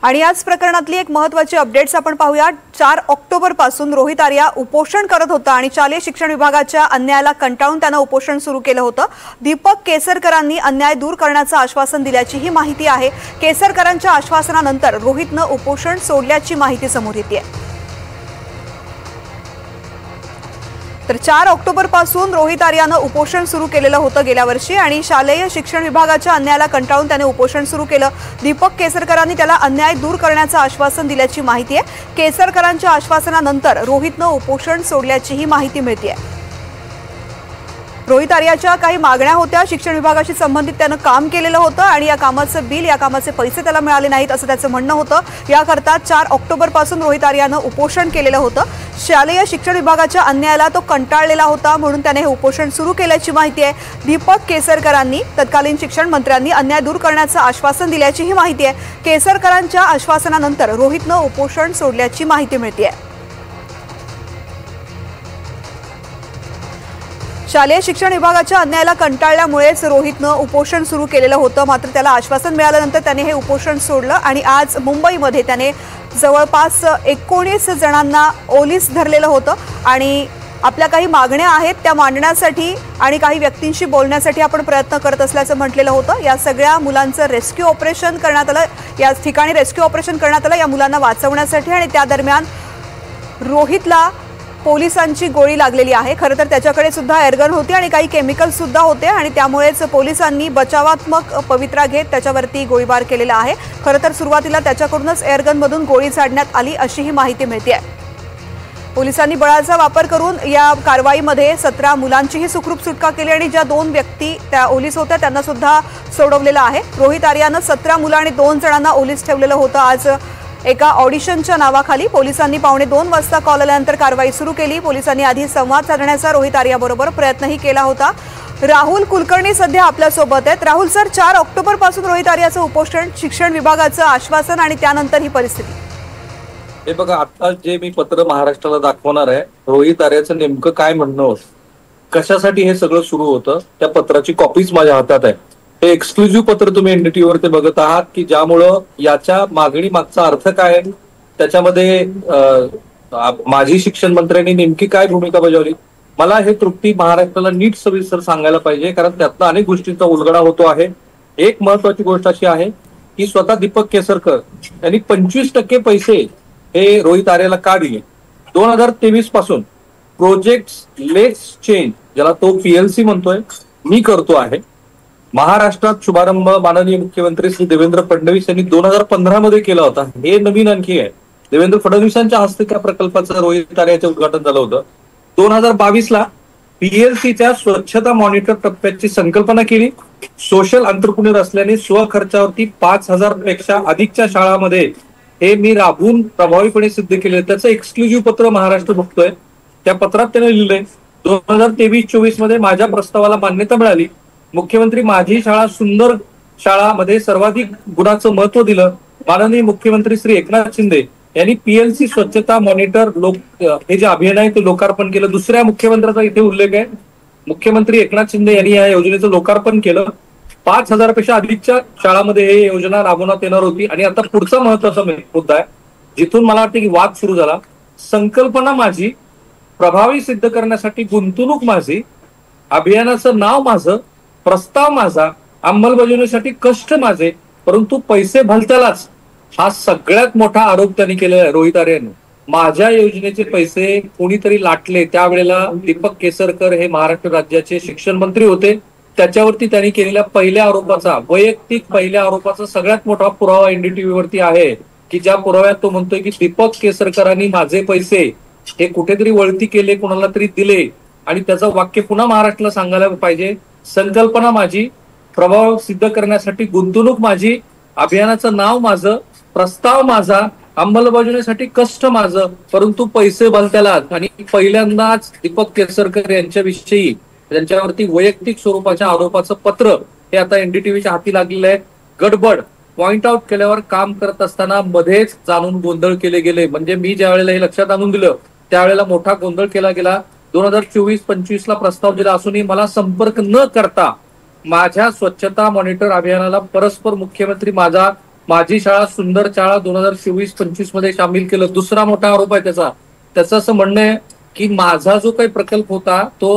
आणि याच प्रकरणातली एक महत्त्वाची अपडेट्स आपण पाहूया। 4 ऑक्टोबर पासून रोहित आर्या उपोषण करत होता आणि शालेय शिक्षण विभागाच्या अन्यायाला कंटाळून त्याने उपोषण सुरू केलं होतं। दीपक केसरकरांनी अन्याय दूर करण्याचं आश्वासन दिल्याची ही माहिती आहे। केसरकरांच्या आश्वासनानंतर रोहितने उपोषण सोडल्याची माहिती समोर येते। तर 4 ऑक्टोबर पासून रोहित आर्याने उपोषण सुरू केलेलं होतं गेल्या वर्षी आणि शालेय शिक्षण विभागाच्या अन्यायाला कंटाळून त्याने उपोषण सुरू केलं। दीपक केसरकरांनी त्याला अन्याय दूर करण्याचं आश्वासन दिल्याची माहिती आहे। केसरकरांच्या आश्वासनानंतर रोहितने उपोषण सोडल्याची ही माहिती मिळते। रोहित आर्याच्या काही मागण्या होत्या, शिक्षण विभागाशी संबंधित त्याने काम केलेलं होतं आणि या कामाचं बिल, या कामाचे पैसे त्याला मिळाले नाहीत असं त्याचं म्हणणं होतं। याकरता 4 ऑक्टोबर पासून रोहित आर्याने उपोषण केलेलं होतं। शालेय शिक्षण विभागाच्या अन्यायाला तो कंटाळलेला होता म्हणून त्याने हे उपोषण सुरू केल्याची माहिती आहे। दीपक केसरकरांनी तत्कालीन शिक्षण मंत्र्यांनी अन्याय दूर करण्याचं आश्वासन दिल्याची ही माहिती आहे। केसरकरांच्या आश्वासनानंतर रोहितने उपोषण सोडल्याची माहिती मिळते। शालेय शिक्षण विभागाच्या अन्यायाला कंटाळल्यामुळेच रोहितने उपोषण सुरू केलेलं होतं, मात्र त्याला आश्वासन मिळाल्यानंतर त्याने हे उपोषण सोडलं आणि आज मुंबईमध्ये त्याने जवळपास 19 जणांना ओलीस धरलेलं होतं आणि आपल्या काही मागण्या आहेत त्या मांडण्यासाठी आणि काही व्यक्तींशी बोलण्यासाठी आपण प्रयत्न करत असल्याचं म्हटलेलं होतं। या सगळ्या मुलांचं रेस्क्यू ऑपरेशन करण्यात आलं, या ठिकाणी रेस्क्यू ऑपरेशन करण्यात आलं या मुलांना वाचवण्यासाठी आणि त्या दरम्यान रोहितला पोलिसांची गोळी लागलेली आहे। खरं तर त्याच्याकडे सुद्धा एअरगन होती आणि काही केमिकल सुद्धा होते आणि त्यामुळेच पोलिसांनी बचावात्मक पवित्रा घेत त्याच्यावरती गोळीबार केलेला आहे। खरं तर सुरुवातीला त्याच्याकडूनच एअरगन मधून गोळी झाडण्यात आली अशी ही माहिती मिळते आहे। पोलिसांनी बळाचा वापर करून या कारवाईमध्ये 17 मुलांचीही सुखरूप सुटका केली आणि ज्या 2 व्यक्ती त्या ओलीस होत्या त्यांना सुद्धा सोडवलेलं आहे। रोहित आर्याने 17 मुलं आणि 2 जणांना ओलीस ठेवलेलं होतं। आज एका ऑडिशनच्या नावाखाली पोलिसांनी 2:15 वाजता कॉल आल्यानंतर कारवाई सुरू केली। पोलिसांनी आधी संवाद साधण्याचा रोहित आर्याबरोबर प्रयत्नही केला होता। राहुल कुलकर्णी सध्या आपल्या सोबत आहेत। राहुल सर, 4 ऑक्टोबर पासून रोहित आर्याचं उपोषण, शिक्षण विभागाचं आश्वासन आणि त्यानंतर ही परिस्थिती। हे बघा, आता जे मी पत्र महाराष्ट्राला दाखवणार आहे, रोहित आर्याचं नेमकं काय म्हणणं होतं, कशासाठी हे सगळं सुरू होतं, त्या पत्राची कॉपीच माझ्या हातात आहे। हे एक्सक्लुझिव्ह पत्र तुम्ही एनडीटीव्ही वरती बघत आहात की ज्यामुळं याच्या मागणी मागचा अर्थ काय, त्याच्यामध्ये माजी शिक्षण मंत्र्यांनी नेमकी काय भूमिका बजावली, मला हे तृप्ती महाराष्ट्राला नीट सविस्तर सांगायला पाहिजे, कारण त्यातनं अनेक गोष्टींचा उलगडा होतो आहे। एक महत्वाची गोष्ट अशी आहे की स्वतः दीपक केसरकर यांनी 25% पैसे हे रोहित आर्याला का दिले। 2023 पासून प्रोजेक्ट लेट्स चेंज, ज्याला तो PLC म्हणतोय, मी करतो आहे। महाराष्ट्रात शुभारंभ माननीय मुख्यमंत्री श्री देवेंद्र फडणवीस यांनी 2015 मध्ये केला होता। हे नवीन आणखी आहे, देवेंद्र फडणवीसांच्या हस्ते त्या प्रकल्पाचं रोहित आर्याचं उद्घाटन झालं होतं। 2022 ला PLCच्या स्वच्छता मॉनिटर टप्प्याची संकल्पना केली। सोशल एंटरप्रेन्योर असल्याने स्वखर्चावरती 5000 पेक्षा अधिकच्या शाळांमध्ये हे मी राबवून प्रभावीपणे सिद्ध केले। त्याचं एक्सक्लुझिव्ह पत्र महाराष्ट्र बघतोय। त्या पत्रात त्याने लिहिलंय 2023-24 मध्ये माझ्या प्रस्तावाला मान्यता मिळाली। मुख्यमंत्री माझी शाळा सुंदर शाळामध्ये सर्वाधिक गुणाचं महत्व दिलं। माननीय मुख्यमंत्री श्री एकनाथ शिंदे यांनी PLC स्वच्छता मॉनिटर हे जे अभियान आहे ते लोकार्पण केलं। दुसऱ्या मुख्यमंत्र्याचा इथे उल्लेख आहे, मुख्यमंत्री एकनाथ शिंदे यांनी या योजनेचं लोकार्पण केलं। 5000 पेक्षा अधिकच्या शाळांमध्ये हे योजना राबवण्यात येणार होती। आणि आता पुढचा महत्वाचा मुद्दा आहे, जिथून मला वाटतं की वाद सुरू झाला। संकल्पना माझी, प्रभावी सिद्ध करण्यासाठी गुंतवणूक माझी, अभियानाचं नाव माझं, प्रस्ताव माझा, अंमलबजावणीसाठी कष्ट माझे, परंतु पैसे भलत्यालाच, हा सगळ्यात मोठा आरोप त्यांनी केलेला आहे रोहित आर्याने। माझ्या योजनेचे पैसे कोणीतरी लाटले, त्यावेळेला दीपक केसरकर हे महाराष्ट्र राज्याचे शिक्षण मंत्री होते। त्याच्यावरती त्यांनी केलेल्या पहिल्या आरोपाचा, वैयक्तिक पहिल्या आरोपाचा सगळ्यात मोठा पुरावा एनडीटीव्ही वरती आहे की ज्या पुराव्यात तो म्हणतोय की दीपक केसरकरांनी माझे पैसे हे कुठेतरी वळती केले, कोणाला तरी दिले आणि त्याचं वाक्य पुन्हा महाराष्ट्राला सांगायला पाहिजे, संकल्पना माझी, प्रभाव सिद्ध करण्यासाठी गुंतवणूक माझी, अभियानाचं नाव माझं, प्रस्ताव माझा, अंमलबजावणीसाठी कष्ट माझं, परंतु पैसे भलत्यालाच। आणि पहिल्यांदाच दीपक केसरकर यांच्याविषयी त्यांच्यावरती वैयक्तिक स्वरूपाच्या आरोपाचं पत्र हे आता एनडीटीव्हीच्या हाती लागलेलं आहे। गडबड, पॉइंट आउट केल्यावर काम करत असताना मध्येच जाणून गोंधळ केले गेले। म्हणजे मी ज्या वेळेला हे लक्षात आणून दिलं त्यावेळेला मोठा गोंधळ केला गेला। 2024-25 ला प्रस्ताव दिला असूनही मला संपर्क न करता माझ्या स्वच्छता मॉनिटर अभियानाला परस्पर मुख्यमंत्री माझा माझी शाळा सुंदर शाळा 2024-25 मध्ये सामील केलं. दुसरा मोठा आरोप आहे त्याचं असं म्हणणं आहे की माझा जो काही प्रकल्प होता तो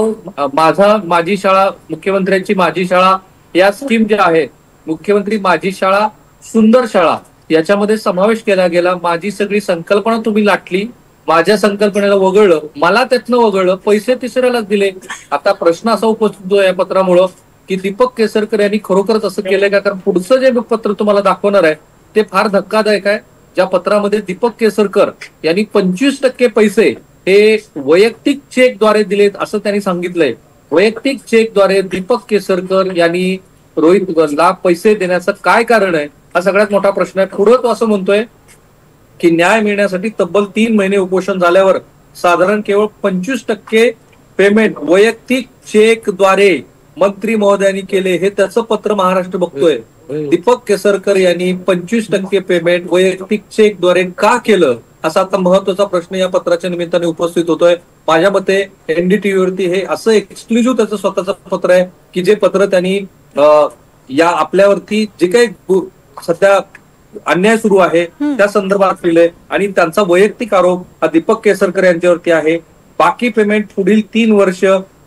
माझी शाळा, मुख्यमंत्र्यांची माझी शाळा या स्कीम ज्या आहे, मुख्यमंत्री माझी शाळा सुंदर शाळा याच्यामध्ये समावेश केला गेला. माझी सगळी संकल्पना तुम्ही लाटली, माझ्या संकल्पनेला वगळलं, मला त्यातनं वगळलं, पैसे तिसऱ्यालाच दिले. आता प्रश्न असा उपस्थित होतो या पत्रामुळं की दीपक केसरकर यांनी खरोखरच असं केलंय का? कारण पुढचं जे पत्र तुम्हाला दाखवणार आहे ते फार धक्कादायक आहे. ज्या पत्रामध्ये दीपक केसरकर यांनी 25% पैसे हे वैयक्तिक चेकद्वारे दिलेत असं त्यांनी सांगितलंय. वैयक्तिक चेकद्वारे दीपक केसरकर यांनी रोहितला पैसे देण्याचं काय कारण आहे हा सगळ्यात मोठा प्रश्न आहे. पुढे तो असं म्हणतोय की न्याय मिळण्यासाठी तब्बल 3 महिने उपोषण झाल्यावर साधारण केवळ 25% पेमेंट वैयक्तिक चेकद्वारे मंत्री महोदयांनी केले. हे त्याचं पत्र महाराष्ट्र बघतोय. दीपक केसरकर यांनी 25% पेमेंट वैयक्तिक चेकद्वारे का केलं असा आता महत्वाचा प्रश्न या पत्राच्या निमित्ताने उपस्थित होतोय. माझ्या मते NDTV वरती हे असं एक्सक्लुझिव्ह त्याचं स्वतःचं पत्र आहे की जे पत्र त्यांनी या आपल्यावरती जे काही सध्या अन्याय सुरू आहे त्या संदर्भात लिहिलंय आणि त्यांचा वैयक्तिक आरोप हा दीपक केसरकर यांच्यावरती आहे. बाकी पेमेंट पुढील 3 वर्ष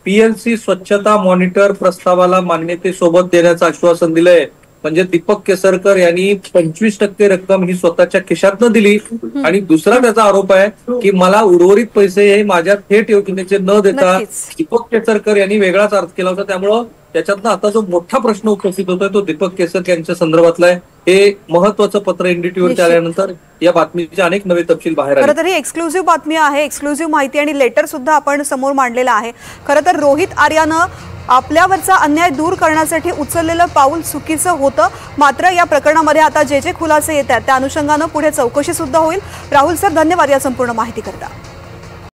PLC स्वच्छता मॉनिटर प्रस्तावाला मान्यतेसोबत देण्याचं आश्वासन दिलंय. म्हणजे दीपक केसरकर यांनी 25% रक्कम ही स्वतःच्या खिशातनं दिली आणि दुसरा त्याचा आरोप आहे की मला उर्वरित पैसे हे माझ्या थेट योजनेचे न देता दीपक केसरकर यांनी वेगळाच अर्थ केला होता. त्यामुळं त्याच्यातनं आता जो मोठा प्रश्न उपस्थित होतोय तो दीपक केसरकर यांच्या संदर्भातला आहे. हे महत्वाचं पत्र NDTV वरती आल्यानंतर या बातमीचे अनेक नवे तपशील बाहेर आले. खरं तर ही एक्सक्लुझिव्ह बातमी आहे, एक्सक्लुझिव्ह माहिती आणि लेटर सुद्धा आपण समोर मांडलेलं आहे. खरं तर रोहित आर्यानं आपल्यावरचा अन्याय दूर करण्यासाठी उचललेलं पाऊल चुकीचं होतं. मात्र या प्रकरणामध्ये आता जे खुलासे येतात त्या अनुषंगानं पुढे चौकशी सुद्धा होईल. राहुल सर, धन्यवाद या संपूर्ण माहिती करता.